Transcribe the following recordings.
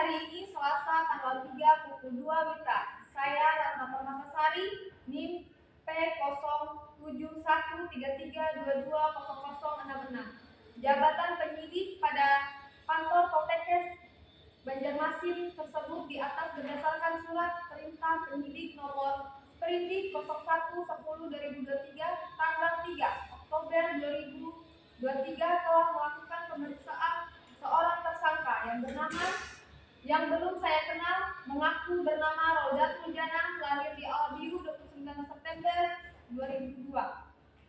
hari ini Selasa tanggal 3 pukul 2 WITA. Saya Ratna Permatasari, NIM P013133220066. Jabatan penyidik pada kantor Poltekkes Banjarmasin tersebut di atas berdasarkan surat perintah penyidik nomor Sprindik 01/10/2023 tanggal 3 Oktober 2023 telah melakukan pemeriksaan seorang tersangka yang belum saya kenal, mengaku bernama Rodatul Jannah, lahir di Albiru 29 September 2002.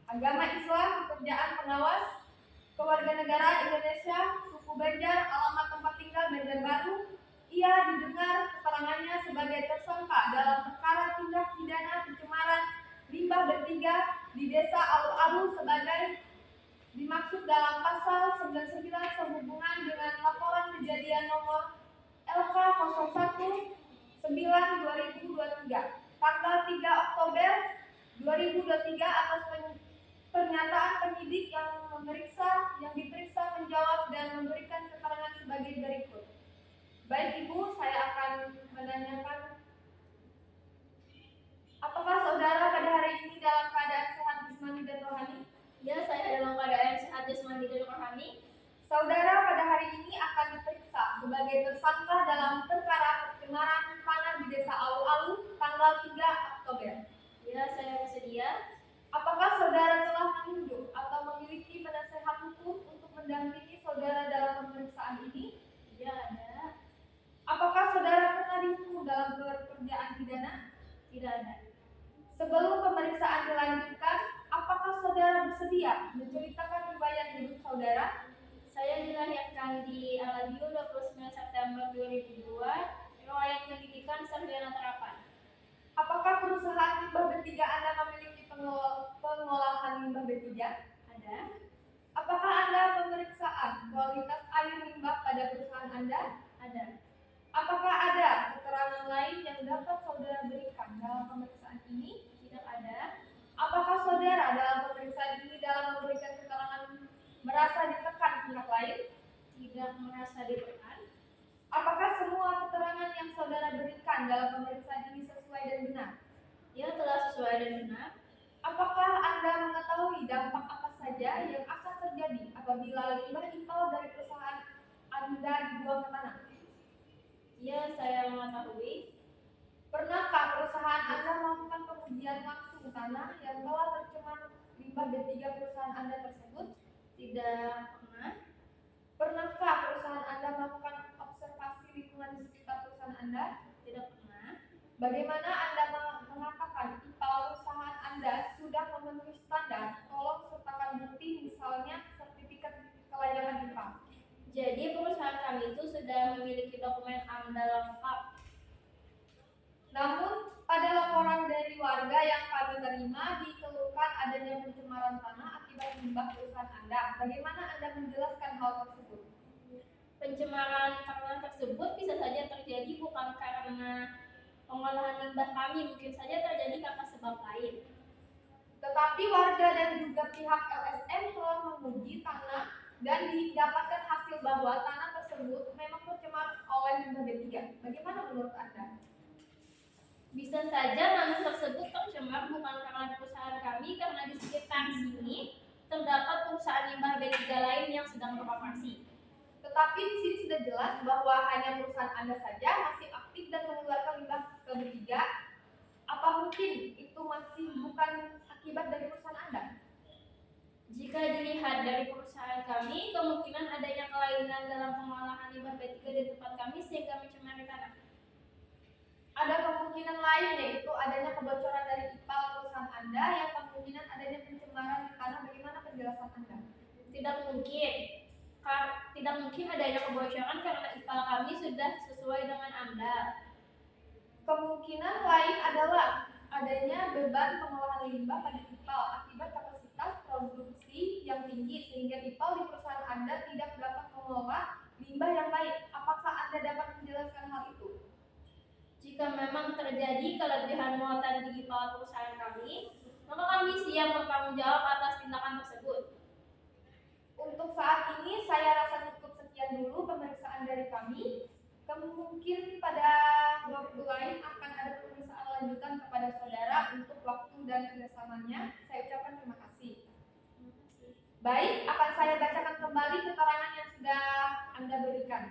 Agama Islam, pekerjaan pengawas, kewarganegaraan Indonesia, suku Banjar, alamat tempat tinggal Banjarbaru. Ia didengar keterangannya sebagai tersangka dalam perkara tindak pidana pencemaran limbah B3 di Desa Alu-Alu sebagai dimaksud dalam pasal 99 sehubungan dengan laporan kejadian nomor LK 01/9/2023 tanggal 3 Oktober 2023 atas pernyataan penyidik yang diperiksa menjawab dan memberikan keterangan sebagai berikut. Baik Ibu, saya akan menanyakan, apakah saudara pada hari ini dalam keadaan sehat jasmani dan rohani? Ya, saya dalam keadaan sehat jasmani dan rohani. Saudara pada hari ini akan diperiksa sebagai tersangka dalam perkara pencemaran tanah di Desa Alu-Alu tanggal 3 Oktober. Ya, saya bersedia. Apakah saudara telah menunjuk atau memiliki penasehat hukum untuk mendampingi saudara dalam pemeriksaan ini? Ya, ada. Apakah saudara pernah dihukum dalam pekerjaan pidana? Tidak ada. Sebelum pemeriksaan dilanjutkan, apakah saudara bersedia menceritakan riwayat hidup saudara? Saya dilahirkan di Albiru 29 September 2002, riwayat pendidikan sarjana terapan. Apakah perusahaan limbah B3 Anda memiliki pengolahan limbah B3? Ada. Apakah Anda pemeriksaan kualitas air limbah pada perusahaan Anda? Ada. Apakah ada keterangan lain yang dapat saudara berikan dalam pemeriksaan ini? Tidak ada. Apakah saudara dalam pemeriksaan ini dalam memberikan keterangan merasa ditekan pihak lain? Tidak merasa ditekan. Apakah semua keterangan yang saudara berikan dalam pemeriksaan ini sesuai dan benar? Ya, telah sesuai dan benar. Apakah Anda mengetahui dampak apa saja yang akan terjadi apabila limbah IPAL dari perusahaan Anda dibuang ke tanah? Ya, saya mengetahui. Pernahkah perusahaan Anda melakukan pengujian langsung tanah yang telah tercemar limbah B3 perusahaan Anda tersebut? Tidak pernah. Pernahkah perusahaan Anda melakukan observasi lingkungan di sekitar perusahaan Anda? Tidak pernah. Bagaimana Anda mengatakan IPAL perusahaan Anda sudah memenuhi standar? Tolong sertakan bukti, misalnya sertifikat kelayakan IPAL. Jadi perusahaan kami itu sudah memiliki dokumen AMDAL lengkap. Namun, pada laporan dari warga yang kami terima dikeluhkan adanya pencemaran tanah akibat limbah perusahaan Anda. Bagaimana Anda menjelaskan hal tersebut? Pencemaran tanah tersebut bisa saja terjadi bukan karena pengolahan limbah kami, mungkin saja terjadi karena sebab lain. Tetapi warga dan juga pihak LSM telah menguji tanah dan didapatkan hasil bahwa tanah tersebut memang tercemar oleh limbah B3. Bagaimana menurut Anda? Bisa saja tanah tersebut tercemar bukan karena perusahaan kami, karena di sekitar sini terdapat perusahaan limbah B3 lain yang sedang beroperasi. Tetapi di sini sudah jelas bahwa hanya perusahaan Anda saja masih aktif dan mengeluarkan limbah ke B3. Apa mungkin itu masih bukan akibat dari perusahaan Anda? Jika dilihat dari perusahaan kami, kemungkinan adanya kelainan dalam pengolahan limbah B3 di tempat kami sehingga mencemari tanah. Ada kemungkinan lain, yaitu adanya kebocoran dari IPAL perusahaan Anda yang kemungkinan adanya pencemaran di tanah. Bagaimana penjelasan Anda? Tidak mungkin adanya kebocoran karena IPAL kami sudah sesuai dengan AMDAL. Kemungkinan lain adalah adanya beban pengolahan limbah pada IPAL akibat kapasitas produksi yang tinggi sehingga IPAL di perusahaan Anda tidak dapat mengolah limbah yang baik. Apakah Anda dapat menjelaskan hal itu? Jika memang terjadi kelebihan muatan di IPAL perusahaan kami, maka kami siap bertanggung jawab atas tindakan tersebut. Untuk saat ini saya rasa cukup sekian dulu pemeriksaan dari kami. Mungkin pada waktu lain akan ada pemeriksaan lanjutan kepada saudara untuk waktu dan kerjasamanya. Saya ucapkan terima kasih. Baik, akan saya bacakan kembali keterangan yang sudah Anda berikan.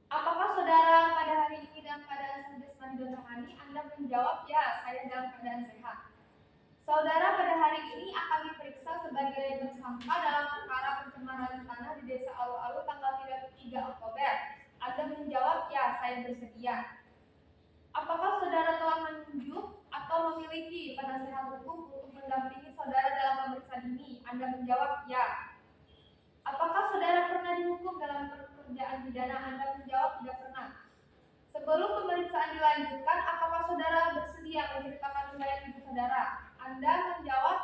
Apakah saudara pada hari ini dalam keadaan sehat jasmani dan rohani? Anda menjawab, ya, saya dalam keadaan sehat. Saudara pada hari ini akan diperiksa sebagai tersangka dalam perkara pencemaran tanah di Desa Alu-Alu tanggal 3 Oktober. Anda menjawab, ya, saya bersedia. Apakah saudara telah menunjuk atau memiliki penasehat hukum untuk mendampingi saudara dalam pemeriksaan ini? Anda menjawab, ya. Apakah saudara pernah dihukum dalam pekerjaan pidana? Anda menjawab, tidak pernah. Sebelum pemeriksaan dilanjutkan, apakah saudara bersedia menceritakan riwayat hidup saudara? Anda menjawab,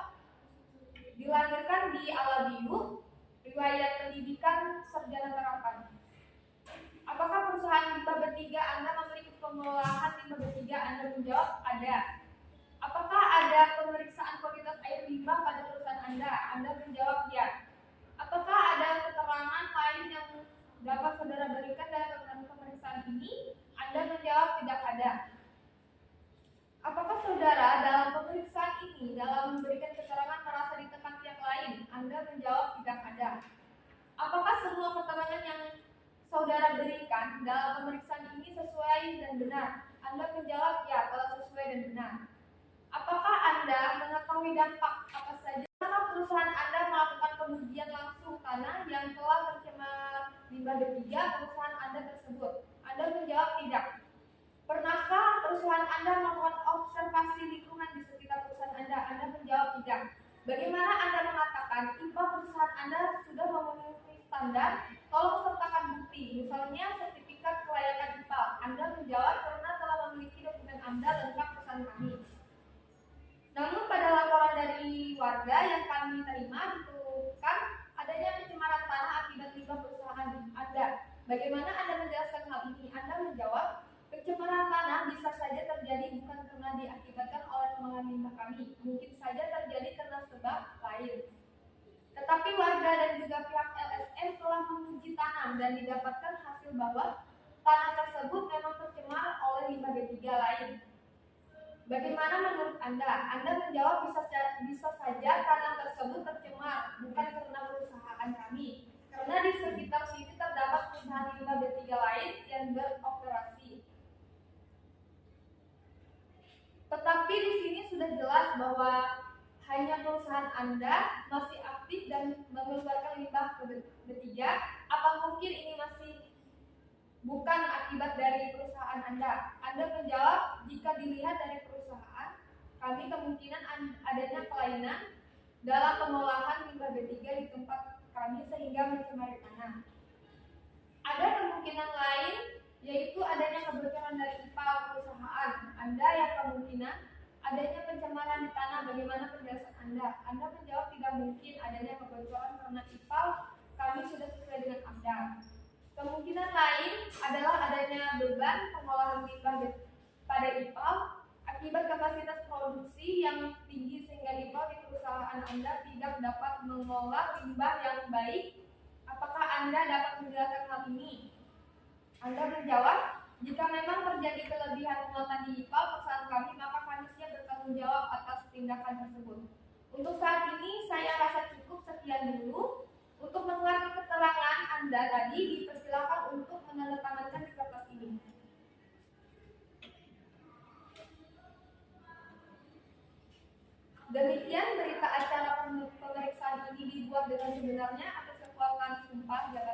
dilahirkan di Alabiu, riwayat pendidikan sarjana terapan. Apakah perusahaan limbah bertiga Anda memiliki pengolahan limbah bertiga? Anda menjawab, ada. Apakah ada pemeriksaan kualitas air limbah pada perusahaan Anda? Anda menjawab, ya. Apakah ada keterangan lain yang dapat saudara berikan dalam pemeriksaan ini? Anda menjawab, tidak ada. Apakah saudara dalam pemeriksaan ini dalam memberikan keterangan merasa ditekan pihak lain? Anda menjawab, tidak ada. Apakah semua keterangan yang saudara berikan dalam pemeriksaan ini sesuai dan benar? Anda menjawab, ya, telah sesuai dan benar. Apakah Anda mengetahui dampak apa saja? Apakah perusahaan Anda melakukan pengujian langsung tanah yang telah tercemar limbah bertiga perusahaan Anda tersebut? Anda menjawab, tidak. Pernahkah perusahaan Anda melakukan observasi lingkungan di sekitar perusahaan Anda? Anda menjawab, tidak. Bagaimana Anda mengatakan IPA perusahaan Anda sudah memenuhi standar? Tolong sertakan bukti, misalnya sertifikat kelayakan IPA. Anda menjawab, karena telah memiliki dokumen Anda lengkap pesan kami. Namun pada laporan dari warga yang kami terima ditemukan adanya pencemaran tanah akibat limbah perusahaan Anda. Bagaimana Anda menjelaskan hal ini? Anda menjawab, pencemaran tanah bisa saja terjadi bukan karena diakibatkan oleh pengolahan limbah kami. Mungkin saja terjadi karena sebab lain. Tetapi warga dan juga pihak LSM telah menguji tanah dan didapatkan hasil bahwa tanah tersebut memang tercemar oleh limbah B3 lain. Bagaimana menurut Anda? Anda menjawab, bisa saja tanah tersebut tercemar bukan karena perusahaan kami. Karena di sekitar sini terdapat perusahaan limbah B3 lain yang beroperasi. Tetapi di sini sudah jelas bahwa hanya perusahaan Anda masih aktif dan mengeluarkan limbah ke B3. Apa mungkin ini masih bukan akibat dari perusahaan Anda? Anda menjawab, jika dilihat dari perusahaan, kami kemungkinan adanya kelainan dalam pengolahan limbah B3 di tempat kami sehingga mencemari tanah. Ada kemungkinan lain, yaitu adanya kebocoran dari IPA perusahaan Anda yang kemungkinan adanya pencemaran di tanah. Bagaimana penjelasan Anda? Anda menjawab, tidak mungkin adanya kebocoran karena IPA kami sudah sesuai dengan Anda. Kemungkinan lain adalah adanya beban pengolahan limbah pada IPA akibat kapasitas produksi yang tinggi sehingga IPA di perusahaan Anda tidak dapat mengolah limbah yang baik. Apakah Anda dapat menjelaskan hal ini? Anda menjawab, jika memang terjadi kelebihan muatan di IPA perusahaan kami, maka kami siap bertanggung jawab atas tindakan tersebut. Untuk saat ini saya rasa cukup, sekian dulu. Untuk menguatkan keterangan Anda tadi, dipersilakan untuk menandatangani di kertas ini. Demikian berita acara pemeriksaan ini dibuat dengan sebenarnya atas kekuatan sumpah jabatan